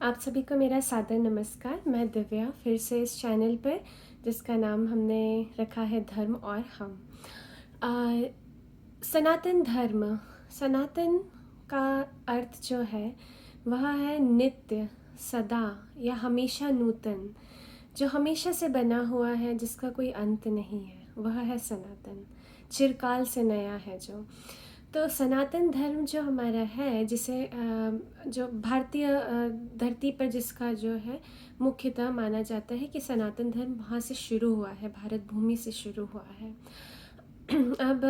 आप सभी को मेरा सादर नमस्कार। मैं दिव्या फिर से इस चैनल पर, जिसका नाम हमने रखा है धर्म और हम। आ, सनातन धर्म, सनातन का अर्थ जो है वह है नित्य, सदा या हमेशा नूतन, जो हमेशा से बना हुआ है, जिसका कोई अंत नहीं है, वह है सनातन। चिरकाल से नया है जो। तो सनातन धर्म जो हमारा है, जिसे जो भारतीय धरती पर जिसका जो है मुख्यतः माना जाता है कि सनातन धर्म वहाँ से शुरू हुआ है, भारत भूमि से शुरू हुआ है। अब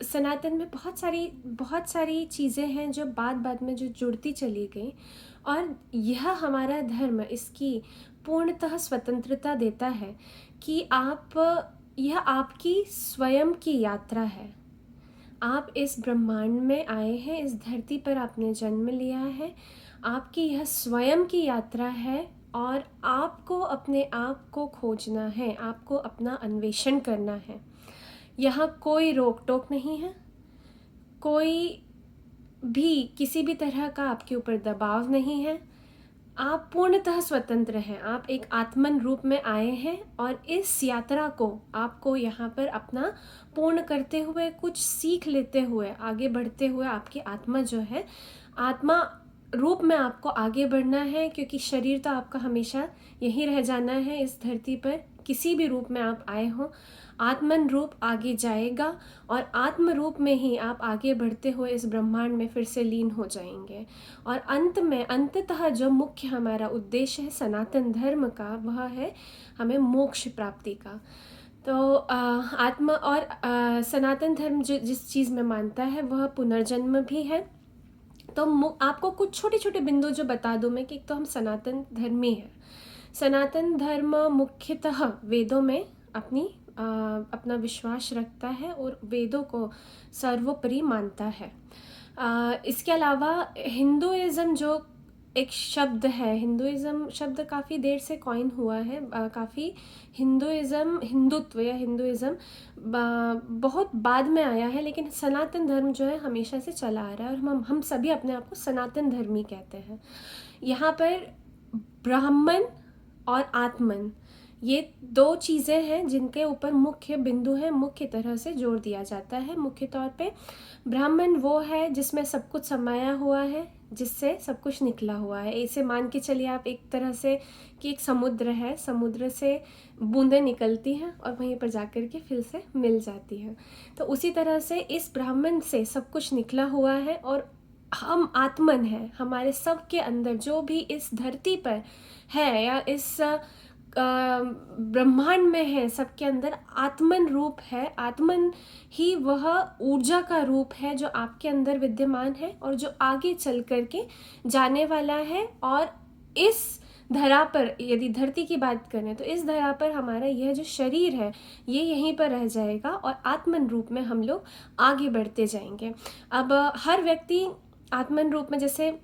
सनातन में बहुत सारी चीज़ें हैं जो बाद बाद में जो जुड़ती चली गई, और यह हमारा धर्म इसकी पूर्णतः स्वतंत्रता देता है कि यह आपकी स्वयं की यात्रा है। आप इस ब्रह्मांड में आए हैं, इस धरती पर आपने जन्म लिया है, आपकी यह स्वयं की यात्रा है, और आपको अपने आप को खोजना है, आपको अपना अन्वेषण करना है। यहाँ कोई रोक टोक नहीं है, कोई भी किसी भी तरह का आपके ऊपर दबाव नहीं है। आप पूर्णतः स्वतंत्र हैं। आप एक आत्मन रूप में आए हैं, और इस यात्रा को आपको यहाँ पर अपना पूर्ण करते हुए, कुछ सीख लेते हुए, आगे बढ़ते हुए, आपकी आत्मा जो है, आत्मा रूप में आपको आगे बढ़ना है, क्योंकि शरीर तो आपका हमेशा यहीं रह जाना है इस धरती पर। किसी भी रूप में आप आए हों, आत्मन रूप आगे जाएगा, और आत्म रूप में ही आप आगे बढ़ते हुए इस ब्रह्मांड में फिर से लीन हो जाएंगे। और अंततः जो मुख्य हमारा उद्देश्य है सनातन धर्म का, वह है हमें मोक्ष प्राप्ति का। तो आत्मा और सनातन धर्म जो जिस चीज़ में मानता है वह पुनर्जन्म भी है। तो आपको कुछ छोटे छोटे बिंदु जो बता दूं मैं, कि एक तो हम सनातन धर्मी हैं। सनातन धर्म मुख्यतः वेदों में अपना विश्वास रखता है और वेदों को सर्वोपरि मानता है। इसके अलावा हिंदुइज़्म जो एक शब्द है, हिंदुइज़्म शब्द काफ़ी देर से कॉइन हुआ है। काफ़ी हिंदुत्व या हिंदुइज़्म बहुत बाद में आया है, लेकिन सनातन धर्म जो है हमेशा से चला आ रहा है, और हम सभी अपने आप को सनातन धर्मी कहते हैं। यहाँ पर ब्राह्मण और आत्मन, ये दो चीज़ें हैं जिनके ऊपर मुख्य बिंदु है, मुख्य तरह से जोर दिया जाता है। मुख्य तौर पे ब्राह्मण वो है जिसमें सब कुछ समाया हुआ है, जिससे सब कुछ निकला हुआ है। ऐसे मान के चलिए आप एक तरह से कि एक समुद्र है, समुद्र से बूंदें निकलती हैं और वहीं पर जाकर के फिर से मिल जाती हैं। तो उसी तरह से इस ब्राह्मण से सब कुछ निकला हुआ है, और हम आत्मन हैं। हमारे सब के अंदर जो भी इस धरती पर है या इस ब्रह्मांड में है, सबके अंदर आत्मन रूप है। आत्मन ही वह ऊर्जा का रूप है जो आपके अंदर विद्यमान है और जो आगे चल करके जाने वाला है। और इस धरा पर, यदि धरती की बात करें, तो इस धरा पर हमारा यह जो शरीर है ये यहीं पर रह जाएगा, और आत्मन रूप में हम लोग आगे बढ़ते जाएंगे। अब हर व्यक्ति आत्मन रूप में, जैसे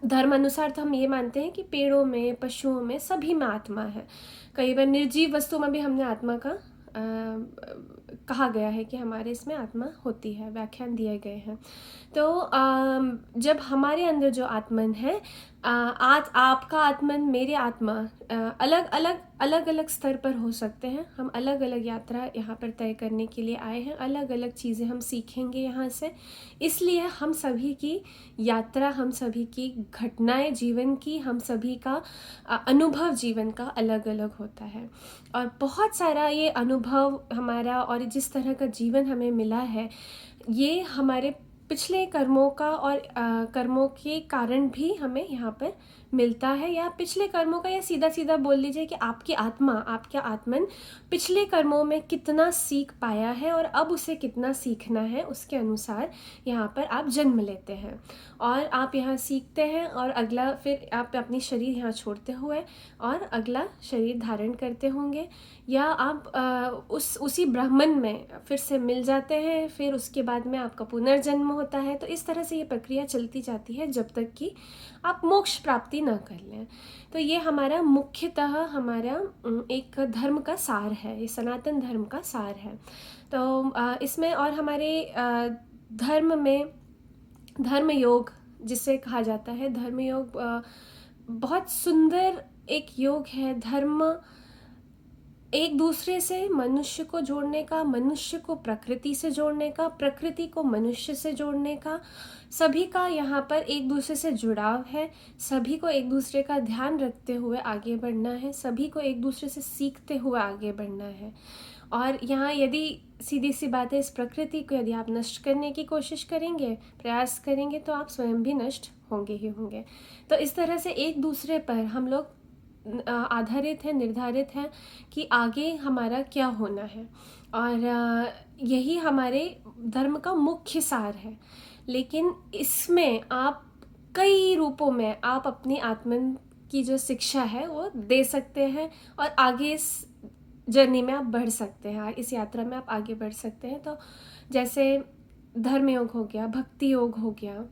धर्म अनुसार तो हम ये मानते हैं कि पेड़ों में, पशुओं में, सभी में आत्मा है। कई बार निर्जीव वस्तु में भी हमने आत्मा का कहा गया है कि हमारे इसमें आत्मा होती है, व्याख्यान दिए गए हैं। तो जब हमारे अंदर जो आत्मन है, आज आपका आत्मन, मेरे आत्मा अलग अलग स्तर पर हो सकते हैं। हम अलग अलग यात्रा यहाँ पर तय करने के लिए आए हैं, अलग अलग चीज़ें हम सीखेंगे यहाँ से। इसलिए हम सभी की यात्रा, हम सभी की घटनाएं जीवन की, हम सभी का अनुभव जीवन का अलग अलग होता है। और बहुत सारा ये अनुभव हमारा, और जिस तरह का जीवन हमें मिला है, ये हमारे पिछले कर्मों का और कर्मों के कारण भी हमें यहाँ पर मिलता है। या पिछले कर्मों का, या सीधा सीधा बोल लीजिए कि आपकी आत्मा, आपका आत्मन पिछले कर्मों में कितना सीख पाया है और अब उसे कितना सीखना है, उसके अनुसार यहाँ पर आप जन्म लेते हैं, और आप यहाँ सीखते हैं, और अगला फिर आप अपनी शरीर यहाँ छोड़ते हुए और अगला शरीर धारण करते होंगे, या आप उसी ब्राह्मण में फिर से मिल जाते हैं। फिर उसके बाद में आपका पुनर्जन्म होता है। तो इस तरह से ये प्रक्रिया चलती जाती है जब तक कि आप मोक्ष प्राप्ति न कर लें। तो ये हमारा मुख्यतः हमारा एक धर्म का सार है, ये सनातन धर्म का सार है। तो इसमें और हमारे धर्म में धर्म योग जिसे कहा जाता है, धर्म योग बहुत सुंदर एक योग है। धर्म एक दूसरे से मनुष्य को जोड़ने का, मनुष्य को प्रकृति से जोड़ने का, प्रकृति को मनुष्य से जोड़ने का, सभी का यहाँ पर एक दूसरे से जुड़ाव है। सभी को एक दूसरे का ध्यान रखते हुए आगे बढ़ना है, सभी को एक दूसरे से सीखते हुए आगे बढ़ना है। और यहाँ यदि सीधी सी बात है, इस प्रकृति को यदि आप नष्ट करने की कोशिश करेंगे, प्रयास करेंगे, तो आप स्वयं भी नष्ट होंगे ही होंगे। तो इस तरह से एक दूसरे पर हम लोग आधारित हैं, निर्धारित हैं कि आगे हमारा क्या होना है। और यही हमारे धर्म का मुख्य सार है। लेकिन इसमें आप कई रूपों में आप अपनी आत्म की जो शिक्षा है वो दे सकते हैं, और आगे इस जर्नी में आप बढ़ सकते हैं, इस यात्रा में आप आगे बढ़ सकते हैं। तो जैसे धर्म योग हो गया, भक्ति योग हो गया,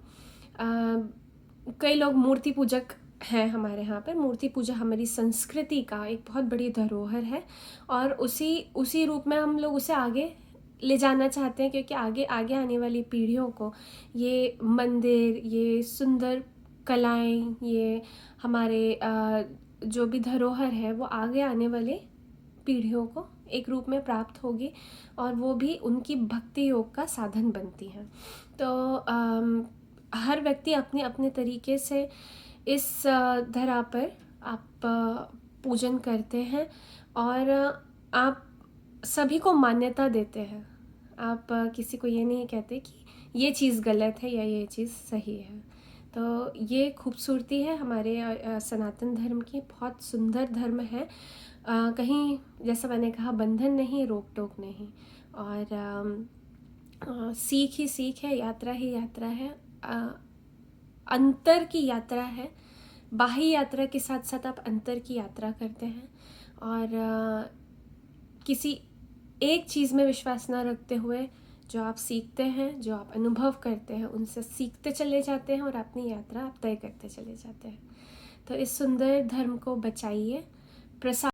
कई लोग मूर्ति पूजक हैं हमारे यहाँ पर। मूर्ति पूजा हमारी संस्कृति का एक बहुत बड़ी धरोहर है, और उसी रूप में हम लोग उसे आगे ले जाना चाहते हैं, क्योंकि आगे आगे आने वाली पीढ़ियों को ये मंदिर, ये सुंदर कलाएं, ये हमारे जो भी धरोहर है वो आगे आने वाले पीढ़ियों को एक रूप में प्राप्त होगी, और वो भी उनकी भक्ति योग का साधन बनती हैं। तो हर व्यक्ति अपने अपने तरीके से इस धरा पर आप पूजन करते हैं, और आप सभी को मान्यता देते हैं। आप किसी को ये नहीं कहते कि ये चीज़ गलत है या ये चीज़ सही है। तो ये खूबसूरती है हमारे सनातन धर्म की। बहुत सुंदर धर्म है। कहीं जैसा मैंने कहा, बंधन नहीं, रोक टोक नहीं, और सीख ही सीख है, यात्रा ही यात्रा है, अंतर की यात्रा है। बाह्य यात्रा के साथ साथ आप अंतर की यात्रा करते हैं, और किसी एक चीज़ में विश्वास न रखते हुए जो आप सीखते हैं, जो आप अनुभव करते हैं, उनसे सीखते चले जाते हैं, और अपनी यात्रा आप तय करते चले जाते हैं। तो इस सुंदर धर्म को बचाइए, प्रसार